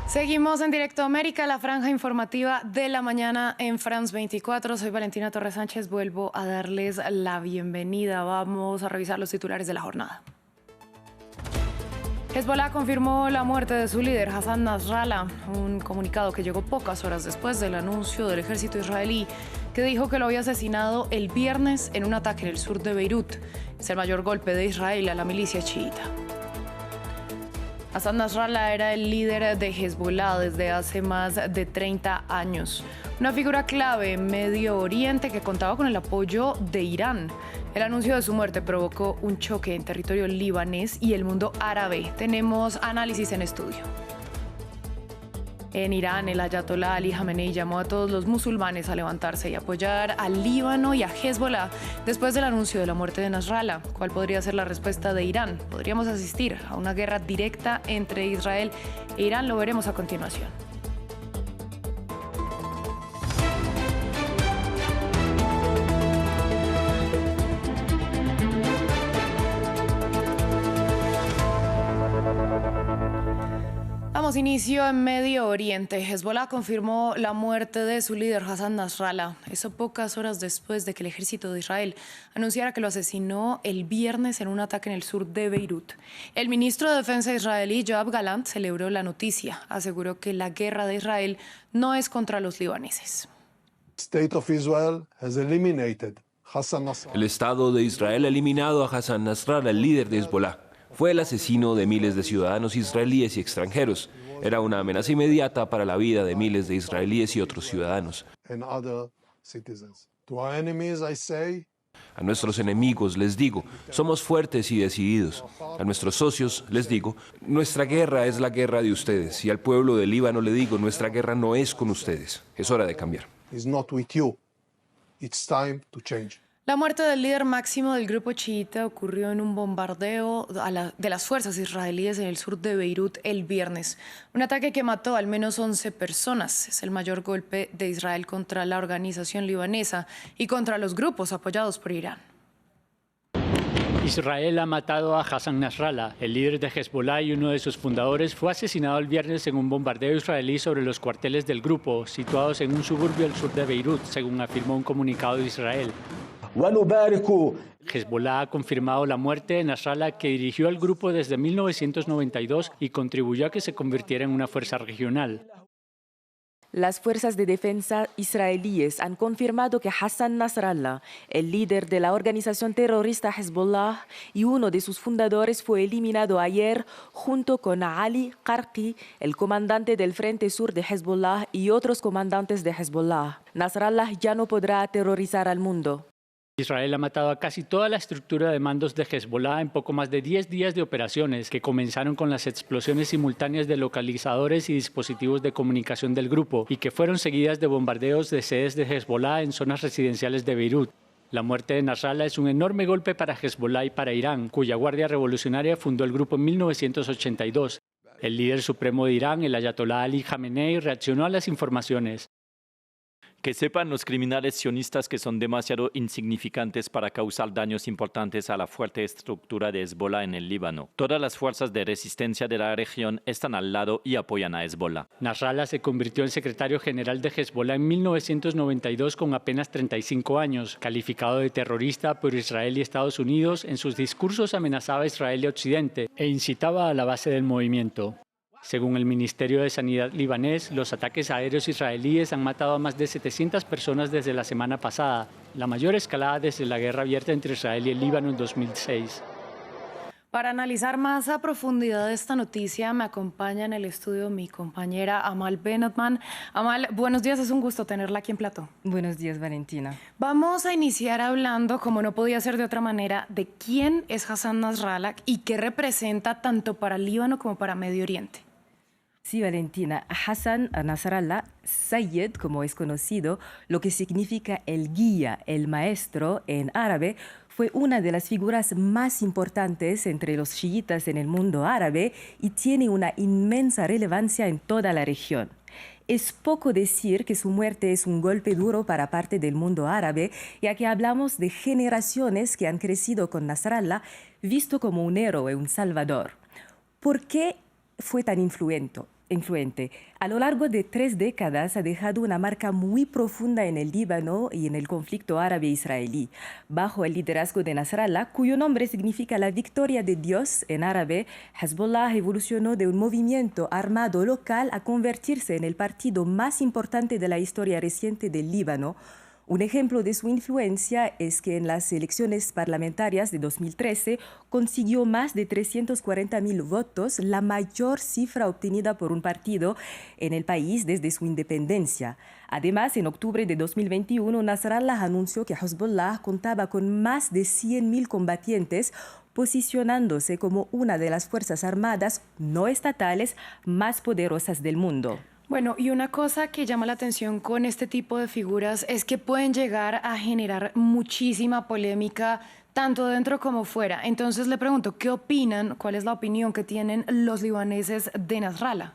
Seguimos en Directo América, la franja informativa de la mañana en France 24. Soy Valentina Torres Sánchez, vuelvo a darles la bienvenida. Vamos a revisar los titulares de la jornada. Hezbollah confirmó la muerte de su líder, Hassan Nasrallah, un comunicado que llegó pocas horas después del anuncio del ejército israelí, que dijo que lo había asesinado el viernes en un ataque en el sur de Beirut. Es el mayor golpe de Israel a la milicia chiita. Hassan Nasrallah era el líder de Hezbollah desde hace más de 30 años. Una figura clave en Medio Oriente que contaba con el apoyo de Irán. El anuncio de su muerte provocó un choque en territorio libanés y el mundo árabe. Tenemos análisis en estudio. En Irán, el ayatolá Ali Jamenei llamó a todos los musulmanes a levantarse y apoyar al Líbano y a Hezbollah después del anuncio de la muerte de Nasrallah. ¿Cuál podría ser la respuesta de Irán? ¿Podríamos asistir a una guerra directa entre Israel e Irán? Lo veremos a continuación. Damos inicio en Medio Oriente. Hezbollah confirmó la muerte de su líder Hassan Nasrallah. Eso pocas horas después de que el ejército de Israel anunciara que lo asesinó el viernes en un ataque en el sur de Beirut. El ministro de Defensa israelí, Yoav Gallant, celebró la noticia. Aseguró que la guerra de Israel no es contra los libaneses. El Estado de Israel ha eliminado a Hassan Nasrallah, el líder de Hezbollah. Fue el asesino de miles de ciudadanos israelíes y extranjeros. Era una amenaza inmediata para la vida de miles de israelíes y otros ciudadanos. A nuestros enemigos les digo, somos fuertes y decididos. A nuestros socios les digo, nuestra guerra es la guerra de ustedes. Y al pueblo del Líbano le digo, nuestra guerra no es con ustedes. Es hora de cambiar. La muerte del líder máximo del grupo chiita ocurrió en un bombardeo de las fuerzas israelíes en el sur de Beirut el viernes. Un ataque que mató al menos 11 personas. Es el mayor golpe de Israel contra la organización libanesa y contra los grupos apoyados por Irán. Israel ha matado a Hassan Nasrallah, el líder de Hezbollah y uno de sus fundadores. Fue asesinado el viernes en un bombardeo israelí sobre los cuarteles del grupo, situados en un suburbio al sur de Beirut, según afirmó un comunicado de Israel. Hezbollah ha confirmado la muerte de Nasrallah, que dirigió al grupo desde 1992 y contribuyó a que se convirtiera en una fuerza regional. Las fuerzas de defensa israelíes han confirmado que Hassan Nasrallah, el líder de la organización terrorista Hezbollah y uno de sus fundadores, fue eliminado ayer junto con Ali Qarqi, el comandante del Frente Sur de Hezbollah, y otros comandantes de Hezbollah. Nasrallah ya no podrá aterrorizar al mundo. Israel ha matado a casi toda la estructura de mandos de Hezbollah en poco más de 10 días de operaciones, que comenzaron con las explosiones simultáneas de localizadores y dispositivos de comunicación del grupo y que fueron seguidas de bombardeos de sedes de Hezbollah en zonas residenciales de Beirut. La muerte de Nasrallah es un enorme golpe para Hezbollah y para Irán, cuya Guardia Revolucionaria fundó el grupo en 1982. El líder supremo de Irán, el ayatolá Ali Jamenei, reaccionó a las informaciones. Que sepan los criminales sionistas que son demasiado insignificantes para causar daños importantes a la fuerte estructura de Hezbollah en el Líbano. Todas las fuerzas de resistencia de la región están al lado y apoyan a Hezbollah. Nasrallah se convirtió en secretario general de Hezbollah en 1992 con apenas 35 años. Calificado de terrorista por Israel y Estados Unidos, en sus discursos amenazaba a Israel y Occidente e incitaba a la base del movimiento. Según el Ministerio de Sanidad libanés, los ataques aéreos israelíes han matado a más de 700 personas desde la semana pasada, la mayor escalada desde la guerra abierta entre Israel y el Líbano en 2006. Para analizar más a profundidad esta noticia, me acompaña en el estudio mi compañera Amal Benotman. Amal, buenos días, es un gusto tenerla aquí en plató. Buenos días, Valentina. Vamos a iniciar hablando, como no podía ser de otra manera, de quién es Hassan Nasrallah y qué representa tanto para el Líbano como para Medio Oriente. Sí, Valentina. Hassan Nasrallah, Sayyid, como es conocido, lo que significa el guía, el maestro en árabe, fue una de las figuras más importantes entre los chiitas en el mundo árabe y tiene una inmensa relevancia en toda la región. Es poco decir que su muerte es un golpe duro para parte del mundo árabe, ya que hablamos de generaciones que han crecido con Nasrallah, visto como un héroe, un salvador. ¿Por qué fue tan influyente? influente. A lo largo de 3 décadas ha dejado una marca muy profunda en el Líbano y en el conflicto árabe-israelí. Bajo el liderazgo de Nasrallah, cuyo nombre significa la victoria de Dios en árabe, Hezbollah evolucionó de un movimiento armado local a convertirse en el partido más importante de la historia reciente del Líbano. Un ejemplo de su influencia es que en las elecciones parlamentarias de 2013 consiguió más de 340.000 votos, la mayor cifra obtenida por un partido en el país desde su independencia. Además, en octubre de 2021, Nasrallah anunció que Hezbollah contaba con más de 100.000 combatientes, posicionándose como una de las fuerzas armadas no estatales más poderosas del mundo. Bueno, y una cosa que llama la atención con este tipo de figuras es que pueden llegar a generar muchísima polémica tanto dentro como fuera. Entonces le pregunto, ¿qué opinan? ¿Cuál es la opinión que tienen los libaneses de Nasrallah?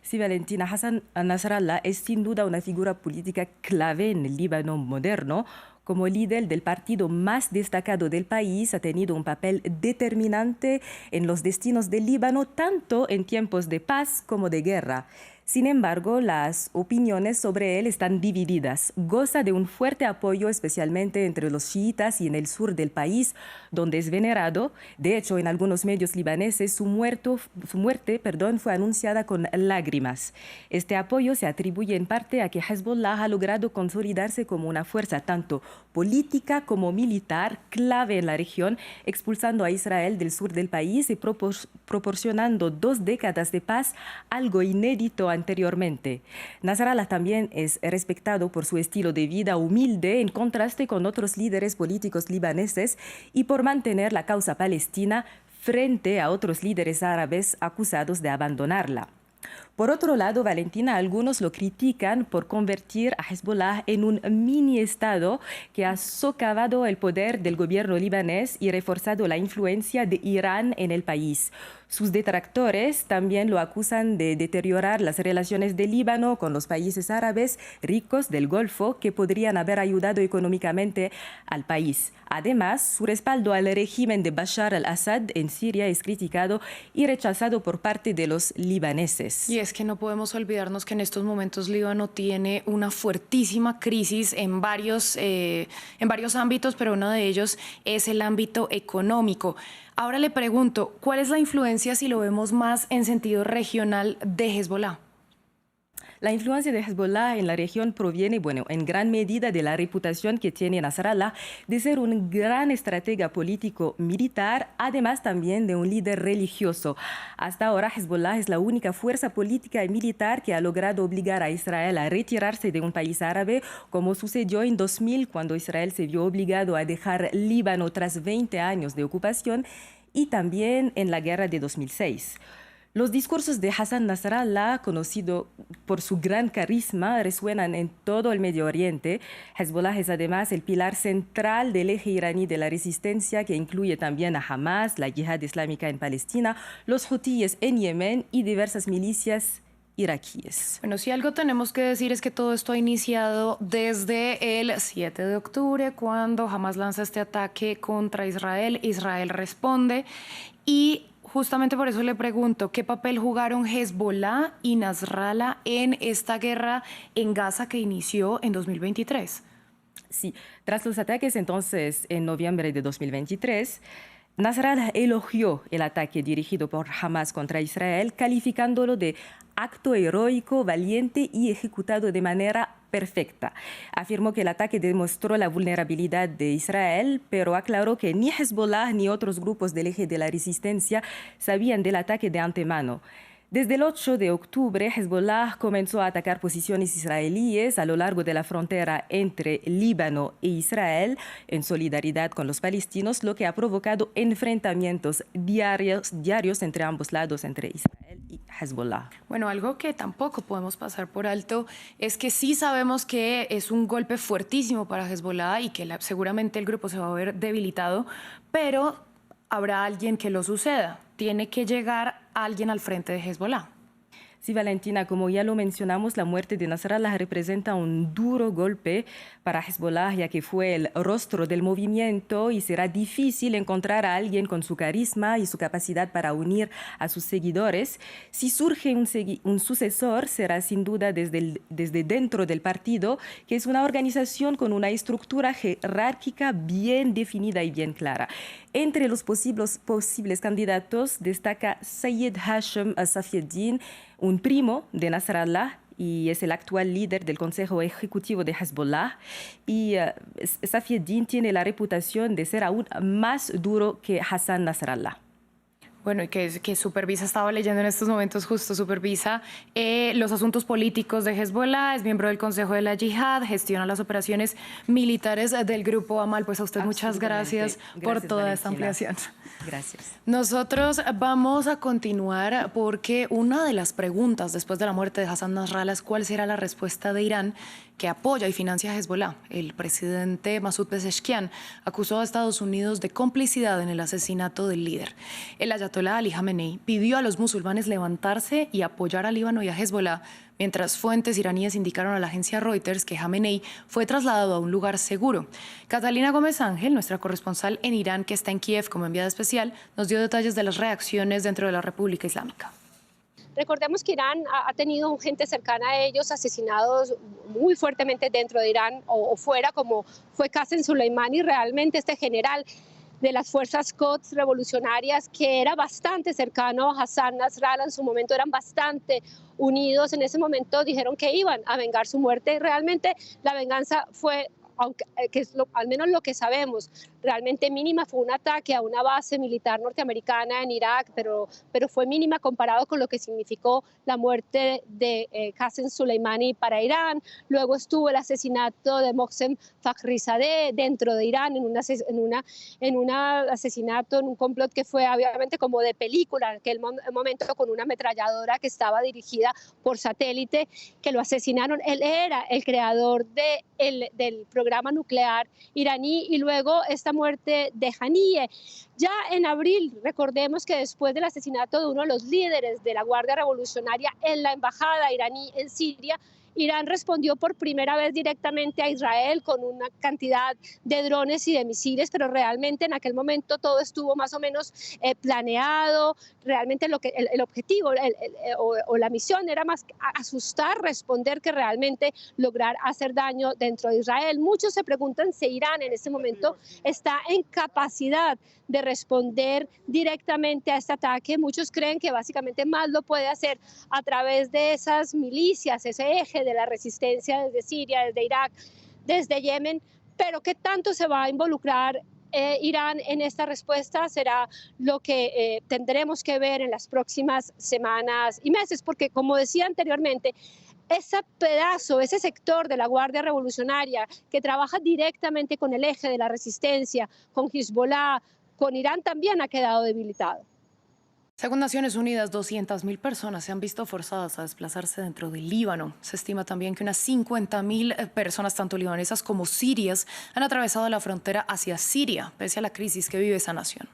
Sí, Valentina, Hassan Nasrallah es sin duda una figura política clave en el Líbano moderno. Como líder del partido más destacado del país, ha tenido un papel determinante en los destinos del Líbano, tanto en tiempos de paz como de guerra. Sin embargo, las opiniones sobre él están divididas. Goza de un fuerte apoyo, especialmente entre los chiitas y en el sur del país, donde es venerado. De hecho, en algunos medios libaneses, su muerte fue anunciada con lágrimas. Este apoyo se atribuye en parte a que Hezbollah ha logrado consolidarse como una fuerza tanto política como militar clave en la región, expulsando a Israel del sur del país y proporcionando 2 décadas de paz, algo inédito anteriormente. Nasrallah también es respetado por su estilo de vida humilde en contraste con otros líderes políticos libaneses y por mantener la causa palestina frente a otros líderes árabes acusados de abandonarla. Por otro lado, Valentina, algunos lo critican por convertir a Hezbollah en un mini-estado que ha socavado el poder del gobierno libanés y reforzado la influencia de Irán en el país. Sus detractores también lo acusan de deteriorar las relaciones del Líbano con los países árabes ricos del Golfo que podrían haber ayudado económicamente al país. Además, su respaldo al régimen de Bashar al-Assad en Siria es criticado y rechazado por parte de los libaneses. Y es que no podemos olvidarnos que en estos momentos Líbano tiene una fuertísima crisis en varios ámbitos, pero uno de ellos es el ámbito económico. Ahora le pregunto, ¿cuál es la influencia, si lo vemos más en sentido regional, de Hezbollah? La influencia de Hezbollah en la región proviene, en gran medida de la reputación que tiene Nasrallah de ser un gran estratega político-militar, además también de un líder religioso. Hasta ahora, Hezbollah es la única fuerza política y militar que ha logrado obligar a Israel a retirarse de un país árabe, como sucedió en 2000, cuando Israel se vio obligado a dejar Líbano tras 20 años de ocupación, y también en la guerra de 2006. Los discursos de Hassan Nasrallah, conocido por su gran carisma, resuenan en todo el Medio Oriente. Hezbollah es además el pilar central del eje iraní de la resistencia, que incluye también a Hamas, la Yihad Islámica en Palestina, los hutíes en Yemen y diversas milicias iraquíes. Bueno, si algo tenemos que decir es que todo esto ha iniciado desde el 7 de octubre, cuando Hamas lanza este ataque contra Israel. Israel responde y justamente por eso le pregunto, ¿qué papel jugaron Hezbollah y Nasrallah en esta guerra en Gaza que inició en 2023? Sí, tras los ataques entonces en noviembre de 2023, Nasrallah elogió el ataque dirigido por Hamas contra Israel, calificándolo de acto heroico, valiente y ejecutado de manera perfecta. Afirmó que el ataque demostró la vulnerabilidad de Israel, pero aclaró que ni Hezbollah ni otros grupos del eje de la resistencia sabían del ataque de antemano. Desde el 8 de octubre, Hezbollah comenzó a atacar posiciones israelíes a lo largo de la frontera entre Líbano e Israel, en solidaridad con los palestinos, lo que ha provocado enfrentamientos diarios entre ambos lados, entre Israel y Hezbollah. Bueno, algo que tampoco podemos pasar por alto es que sí sabemos que es un golpe fuertísimo para Hezbollah y que seguramente el grupo se va a ver debilitado, pero habrá alguien que lo suceda. Tiene que llegar alguien al frente de Hezbollah. Sí, Valentina, como ya lo mencionamos, la muerte de Nasrallah representa un duro golpe para Hezbollah, ya que fue el rostro del movimiento y será difícil encontrar a alguien con su carisma y su capacidad para unir a sus seguidores. Si surge un sucesor, será sin duda desde dentro del partido, que es una organización con una estructura jerárquica bien definida y bien clara. Entre los posibles candidatos destaca Sayed Hashem Safieddin, un primo de Nasrallah, y es el actual líder del Consejo Ejecutivo de Hezbollah. Y Safieddin tiene la reputación de ser aún más duro que Hassan Nasrallah. Bueno, y que supervisa, estaba leyendo en estos momentos justo, supervisa los asuntos políticos de Hezbollah, es miembro del Consejo de la Yihad, gestiona las operaciones militares del Grupo Amal. Pues a usted muchas gracias por toda esta ampliación. Gracias. Nosotros vamos a continuar porque una de las preguntas después de la muerte de Hassan Nasrallah es cuál será la respuesta de Irán, que apoya y financia a Hezbollah. El presidente Masoud Pezeshkian acusó a Estados Unidos de complicidad en el asesinato del líder. El ayatolá Ali Khamenei pidió a los musulmanes levantarse y apoyar al Líbano y a Hezbollah, mientras fuentes iraníes indicaron a la agencia Reuters que Khamenei fue trasladado a un lugar seguro. Catalina Gómez Ángel, nuestra corresponsal en Irán, que está en Kiev como enviada especial, nos dio detalles de las reacciones dentro de la República Islámica. Recordemos que Irán ha tenido gente cercana a ellos asesinados muy fuertemente dentro de Irán o fuera, como fue Qasem Soleimani, realmente este general de las fuerzas Quds revolucionarias que era bastante cercano a Hassan Nasrallah, en su momento eran bastante unidos, en ese momento dijeron que iban a vengar su muerte. Realmente la venganza fue, que es al menos lo que sabemos, realmente mínima. Fue un ataque a una base militar norteamericana en Irak, pero fue mínima comparado con lo que significó la muerte de Qasem Soleimani para Irán. Luego estuvo el asesinato de Mohsen Fakhrizadeh dentro de Irán, en un asesinato, en un complot que fue obviamente como de película, en aquel momento con una ametralladora que estaba dirigida por satélite, que lo asesinaron. Él era el creador del programa nuclear iraní, y luego esta muerte de Haniyeh. Ya en abril, recordemos que después del asesinato de uno de los líderes de la Guardia Revolucionaria en la embajada iraní en Siria, Irán respondió por primera vez directamente a Israel con una cantidad de drones y de misiles, pero realmente en aquel momento todo estuvo más o menos planeado. Realmente el objetivo o la misión era más asustar, responder, que realmente lograr hacer daño dentro de Israel. Muchos se preguntan si Irán en este momento está en capacidad de responder directamente a este ataque. Muchos creen que básicamente más lo puede hacer a través de esas milicias, ese eje de la resistencia desde Siria, desde Irak, desde Yemen, pero ¿qué tanto se va a involucrar Irán en esta respuesta? Será lo que tendremos que ver en las próximas semanas y meses, porque como decía anteriormente, ese sector de la Guardia Revolucionaria que trabaja directamente con el eje de la resistencia, con Hezbollah, con Irán, también ha quedado debilitado. Según Naciones Unidas, 200.000 personas se han visto forzadas a desplazarse dentro del Líbano. Se estima también que unas 50.000 personas, tanto libanesas como sirias, han atravesado la frontera hacia Siria, pese a la crisis que vive esa nación.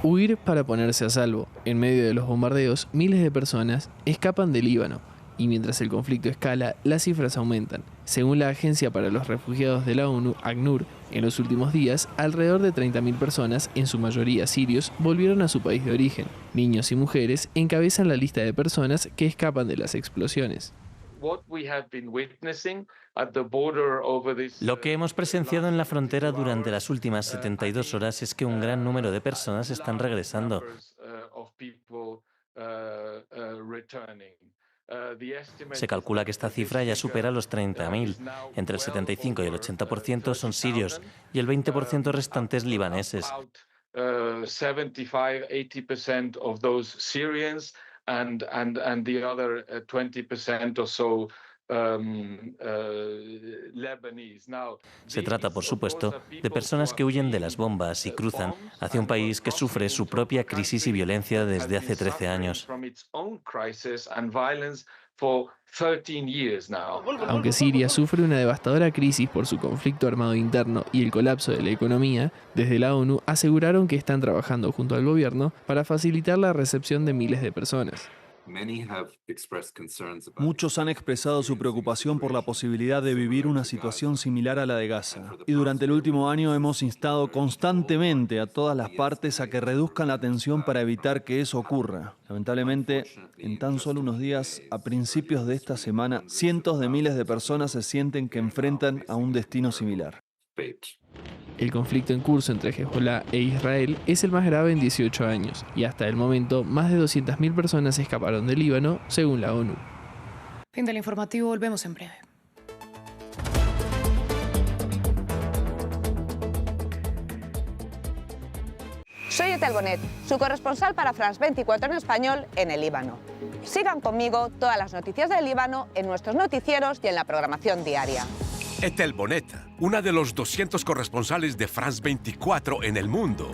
Huir para ponerse a salvo. En medio de los bombardeos, miles de personas escapan del Líbano. Y mientras el conflicto escala, las cifras aumentan. Según la Agencia para los Refugiados de la ONU, ACNUR, en los últimos días, alrededor de 30.000 personas, en su mayoría sirios, volvieron a su país de origen. Niños y mujeres encabezan la lista de personas que escapan de las explosiones. Lo que hemos presenciado en la frontera durante las últimas 72 horas es que un gran número de personas están regresando. Se calcula que esta cifra ya supera los 30.000. Entre el 75 y el 80% son sirios y el 20% restantes libaneses. Se trata, por supuesto, de personas que huyen de las bombas y cruzan hacia un país que sufre su propia crisis y violencia desde hace 13 años. Aunque Siria sufre una devastadora crisis por su conflicto armado interno y el colapso de la economía, desde la ONU aseguraron que están trabajando junto al gobierno para facilitar la recepción de miles de personas. Muchos han expresado su preocupación por la posibilidad de vivir una situación similar a la de Gaza. Y durante el último año hemos instado constantemente a todas las partes a que reduzcan la tensión para evitar que eso ocurra. Lamentablemente, en tan solo unos días, a principios de esta semana, cientos de miles de personas se sienten que enfrentan a un destino similar. El conflicto en curso entre Hezbollah e Israel es el más grave en 18 años y hasta el momento más de 200.000 personas escaparon del Líbano, según la ONU. Fin del informativo, volvemos en breve. Soy Etel Bonet, su corresponsal para France 24 en español en el Líbano. Sigan conmigo todas las noticias del Líbano en nuestros noticieros y en la programación diaria. Etel Bonet, una de los 200 corresponsales de France 24 en el mundo.